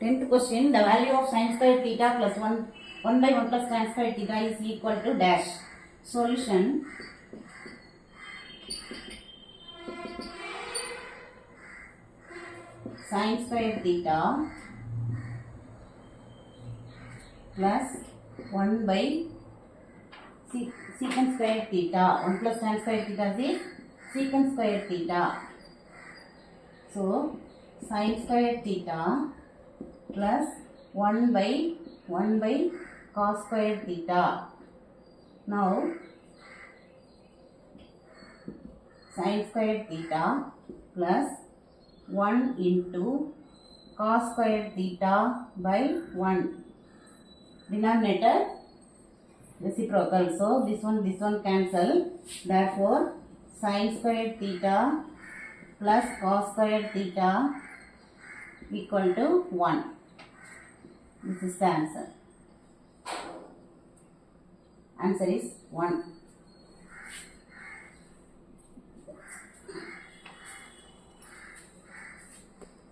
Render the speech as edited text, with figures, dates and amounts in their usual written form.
10th question, the value of sin square theta plus 1 by 1 plus tan square theta is equal to dash. Solution. Sin square theta plus 1 by secant square theta. 1 plus tan square theta is secant square theta. So, sin square theta plus 1 by cos square theta. Now, sin square theta plus 1 into cos square theta by 1. Denominator reciprocal. So, this one cancel. Therefore, sin square theta plus cos square theta equal to 1. This is the answer. Answer is 1.